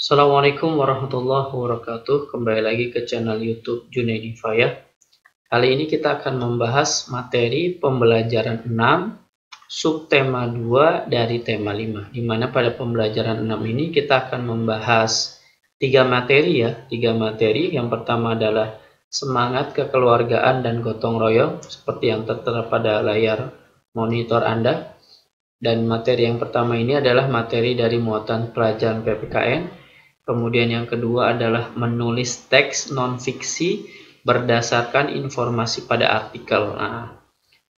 Assalamualaikum warahmatullahi wabarakatuh. Kembali lagi ke channel YouTube Junaidi Faya. Kali ini kita akan membahas materi pembelajaran 6 subtema 2 dari tema 5. Di mana pada pembelajaran 6 ini kita akan membahas 3 materi ya. 3 materi. Yang pertama adalah semangat kekeluargaan dan gotong royong seperti yang tertera pada layar monitor Anda. Dan materi yang pertama ini adalah materi dari muatan pelajaran PPKN. Kemudian yang kedua adalah menulis teks non-fiksi berdasarkan informasi pada artikel. Nah,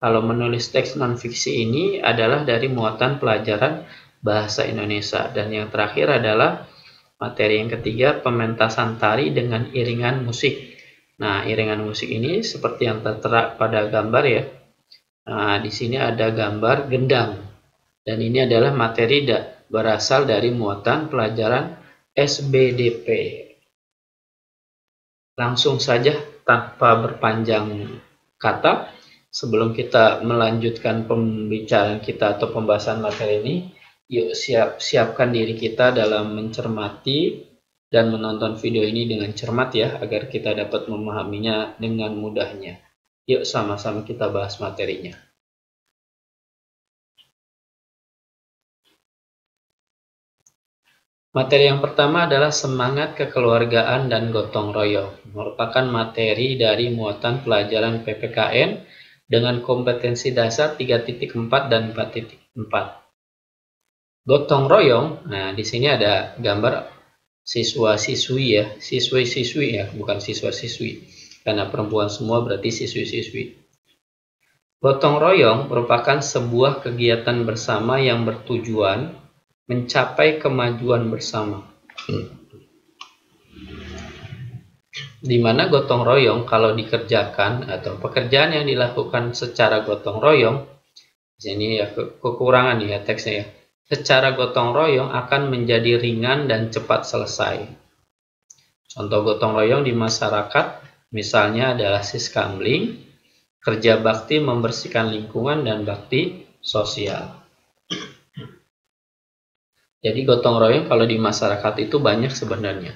kalau menulis teks non-fiksi ini adalah dari muatan pelajaran bahasa Indonesia. Dan yang terakhir adalah materi yang ketiga, pementasan tari dengan iringan musik. Nah, iringan musik ini seperti yang tertera pada gambar ya. Nah, di sini ada gambar gendang. Dan ini adalah materi berasal dari muatan pelajaran SBDP. Langsung saja tanpa berpanjang kata, sebelum kita melanjutkan pembicaraan kita atau pembahasan materi ini, yuk siapkan diri kita dalam mencermati dan menonton video ini dengan cermat ya, agar kita dapat memahaminya dengan mudahnya. Yuk sama-sama kita bahas materinya. Materi yang pertama adalah semangat kekeluargaan dan gotong royong. Merupakan materi dari muatan pelajaran PPKN dengan kompetensi dasar 3.4 dan 4.4. Gotong royong, nah di sini ada gambar siswa-siswi ya, siswi-siswi ya, bukan siswa-siswi. Karena perempuan semua berarti siswi-siswi. Gotong royong merupakan sebuah kegiatan bersama yang bertujuan mencapai kemajuan bersama. Di mana gotong royong kalau dikerjakan atau pekerjaan yang dilakukan secara gotong royong, ini ya kekurangan ya teksnya ya. Secara gotong royong akan menjadi ringan dan cepat selesai. Contoh gotong royong di masyarakat misalnya adalah siskamling, kerja bakti membersihkan lingkungan, dan bakti sosial. Jadi gotong royong kalau di masyarakat itu banyak sebenarnya.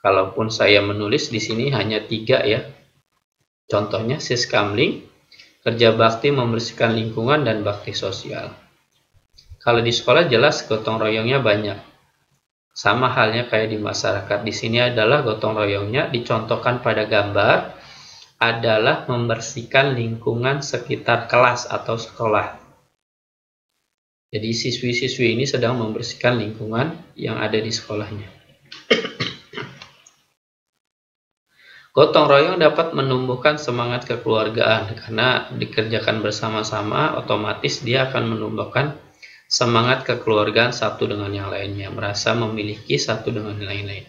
Kalaupun saya menulis di sini hanya 3 ya. Contohnya siskamling, kerja bakti membersihkan lingkungan, dan bakti sosial. Kalau di sekolah jelas gotong royongnya banyak. Sama halnya kayak di masyarakat. Di sini adalah gotong royongnya dicontohkan pada gambar adalah membersihkan lingkungan sekitar kelas atau sekolah. Jadi siswi-siswi ini sedang membersihkan lingkungan yang ada di sekolahnya. Gotong royong dapat menumbuhkan semangat kekeluargaan karena dikerjakan bersama-sama, otomatis dia akan menumbuhkan semangat kekeluargaan satu dengan yang lainnya, merasa memiliki satu dengan yang lain.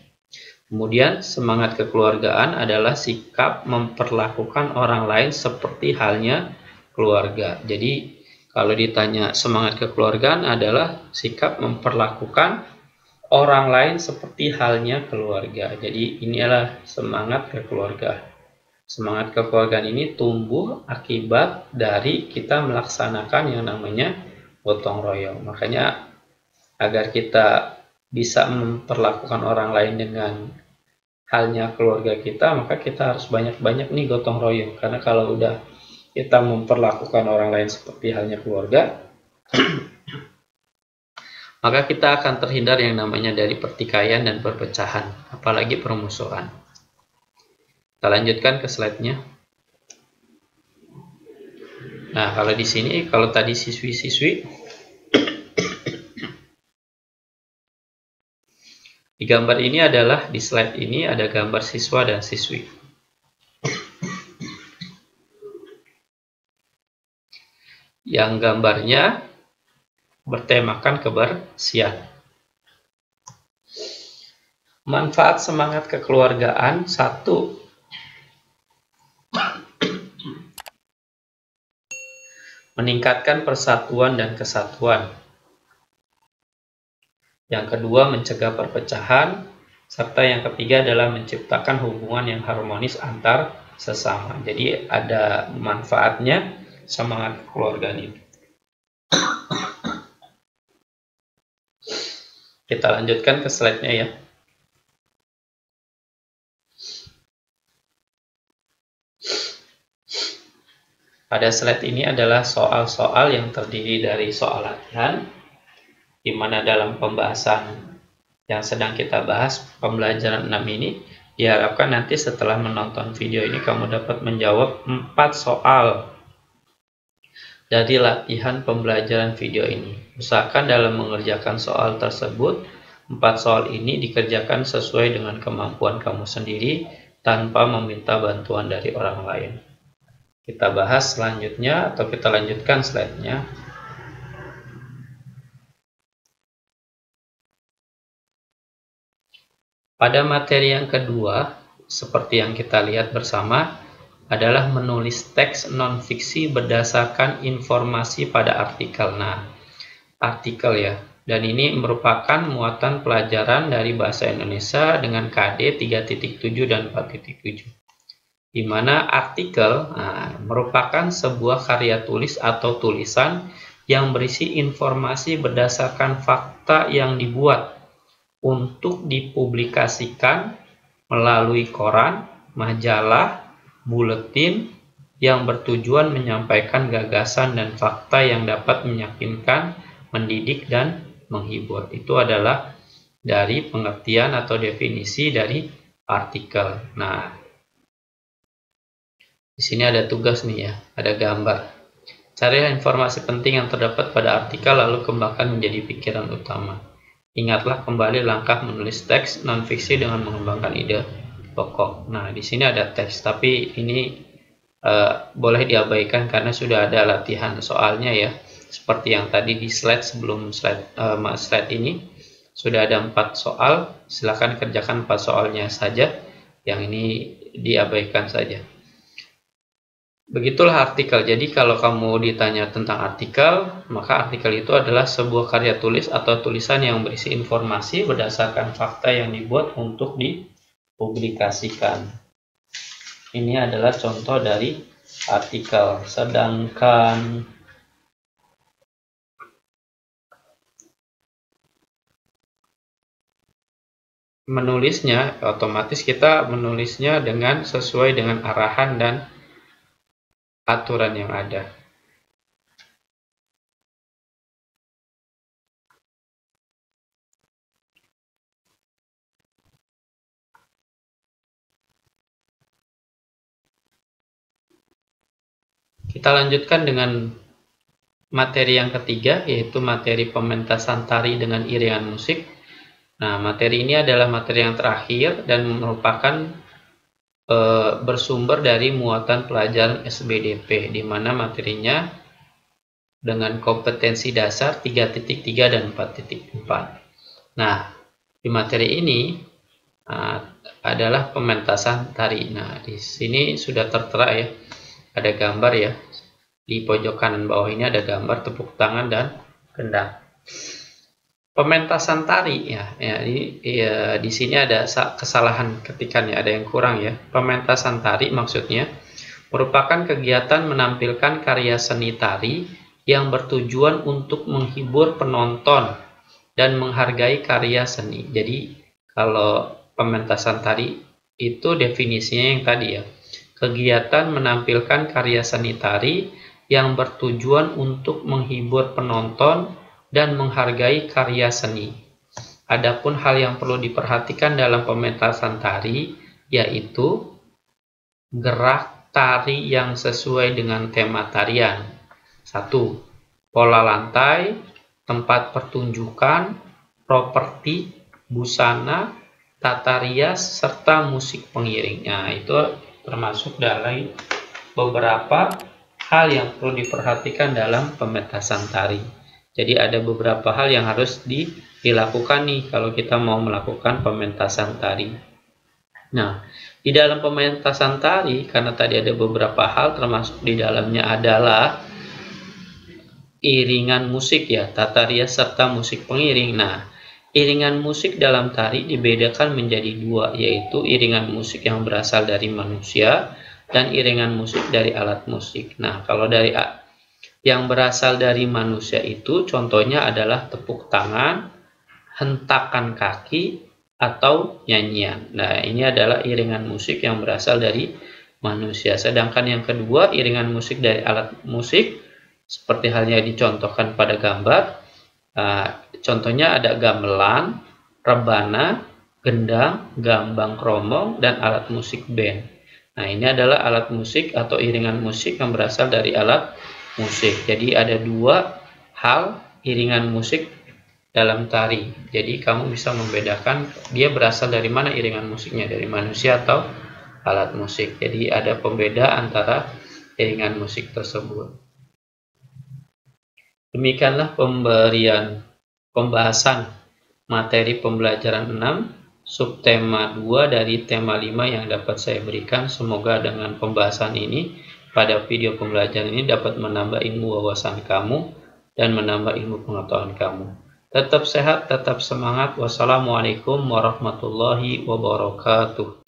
Kemudian semangat kekeluargaan adalah sikap memperlakukan orang lain seperti halnya keluarga. Jadi kalau ditanya semangat kekeluargaan adalah sikap memperlakukan orang lain seperti halnya keluarga. Jadi inilah semangat kekeluargaan. Semangat kekeluargaan ini tumbuh akibat dari kita melaksanakan yang namanya gotong royong. Makanya agar kita bisa memperlakukan orang lain dengan halnya keluarga kita, maka kita harus banyak-banyak nih gotong royong. Karena kalau udah kita memperlakukan orang lain seperti halnya keluarga, maka kita akan terhindar yang namanya dari pertikaian dan perpecahan, apalagi permusuhan. Kita lanjutkan ke slide-nya. Nah, kalau di sini, kalau tadi siswi-siswi, di gambar ini adalah, di slide ini ada gambar siswa dan siswi. Yang gambarnya bertemakan kebersihan. Manfaat semangat kekeluargaan 1. Meningkatkan persatuan dan kesatuan. Yang kedua, mencegah perpecahan. Serta yang ketiga adalah menciptakan hubungan yang harmonis antar sesama. Jadi ada manfaatnya semangat kekeluargaan itu. Kita lanjutkan ke slide-nya ya. Pada slide ini adalah soal-soal yang terdiri dari soal latihan, di mana dalam pembahasan yang sedang kita bahas, pembelajaran 6 ini, diharapkan nanti setelah menonton video ini kamu dapat menjawab 4 soal dari latihan pembelajaran video ini. Usahakan dalam mengerjakan soal tersebut, 4 soal ini dikerjakan sesuai dengan kemampuan kamu sendiri tanpa meminta bantuan dari orang lain. Kita bahas selanjutnya atau kita lanjutkan slide-nya. Pada materi yang kedua, seperti yang kita lihat bersama, adalah menulis teks non-fiksi berdasarkan informasi pada artikel. Nah, artikel ya, dan ini merupakan muatan pelajaran dari Bahasa Indonesia dengan KD 3.7 dan 4.7. Di mana artikel merupakan sebuah karya tulis atau tulisan yang berisi informasi berdasarkan fakta yang dibuat untuk dipublikasikan melalui koran, majalah, buletin yang bertujuan menyampaikan gagasan dan fakta yang dapat meyakinkan, mendidik, dan menghibur. Itu adalah dari pengertian atau definisi dari artikel. Nah, di sini ada tugas nih ya, ada gambar. Carilah informasi penting yang terdapat pada artikel lalu kembangkan menjadi pikiran utama. Ingatlah kembali langkah menulis teks non-fiksi dengan mengembangkan ide pokok. Nah, di sini ada teks, tapi ini boleh diabaikan karena sudah ada latihan soalnya ya. Seperti yang tadi di slide sebelum slide ini, sudah ada 4 soal. Silakan kerjakan 4 soalnya saja. Yang ini diabaikan saja. Begitulah artikel. Jadi kalau kamu ditanya tentang artikel, maka artikel itu adalah sebuah karya tulis atau tulisan yang berisi informasi berdasarkan fakta yang dibuat untuk dipublikasikan. Ini adalah contoh dari artikel. Sedangkan menulisnya, otomatis kita menulisnya dengan sesuai dengan arahan dan aturan yang ada. Kita lanjutkan dengan materi yang ketiga, yaitu materi pementasan tari dengan iringan musik. Nah, materi ini adalah materi yang terakhir dan merupakan bersumber dari muatan pelajaran SBDP, di mana materinya dengan kompetensi dasar 3.3 dan 4.4. Nah, di materi ini adalah pementasan tari. Nah, di sini sudah tertera ya, ada gambar ya. Di pojok kanan bawah ini ada gambar tepuk tangan dan kendang. Pementasan tari di sini ada kesalahan ketikannya, ada yang kurang ya. Pementasan tari maksudnya merupakan kegiatan menampilkan karya seni tari yang bertujuan untuk menghibur penonton dan menghargai karya seni. Jadi kalau pementasan tari itu definisinya yang tadi ya, kegiatan menampilkan karya seni tari yang bertujuan untuk menghibur penonton dan menghargai karya seni. Adapun hal yang perlu diperhatikan dalam pementasan tari yaitu gerak tari yang sesuai dengan tema tarian. 1. Pola lantai, tempat pertunjukan, properti, busana, tata rias, serta musik pengiring. Nah, itu termasuk dari beberapa hal yang perlu diperhatikan dalam pementasan tari. Jadi ada beberapa hal yang harus dilakukan nih kalau kita mau melakukan pementasan tari. Nah, di dalam pementasan tari, karena tadi ada beberapa hal, termasuk di dalamnya adalah iringan musik ya, tata rias serta musik pengiring. Nah, iringan musik dalam tari dibedakan menjadi 2, yaitu iringan musik yang berasal dari manusia dan iringan musik dari alat musik. Nah, kalau dari yang berasal dari manusia itu contohnya adalah tepuk tangan, hentakan kaki, atau nyanyian. Nah, ini adalah iringan musik yang berasal dari manusia. Sedangkan yang kedua, iringan musik dari alat musik, seperti halnya dicontohkan pada gambar. Contohnya ada gamelan, rebana, gendang, gambang kromong, dan alat musik band. Nah, ini adalah alat musik atau iringan musik yang berasal dari alat musik. Jadi ada dua hal iringan musik dalam tari. Jadi kamu bisa membedakan dia berasal dari mana iringan musiknya, dari manusia atau alat musik. Jadi ada pembeda antara iringan musik tersebut. Demikianlah pembahasan materi pembelajaran 6, subtema 2 dari tema 5 yang dapat saya berikan. Semoga dengan pembahasan ini pada video pembelajaran ini dapat menambah ilmu wawasan kamu dan menambah ilmu pengetahuan kamu. Tetap sehat, tetap semangat. Wassalamualaikum warahmatullahi wabarakatuh.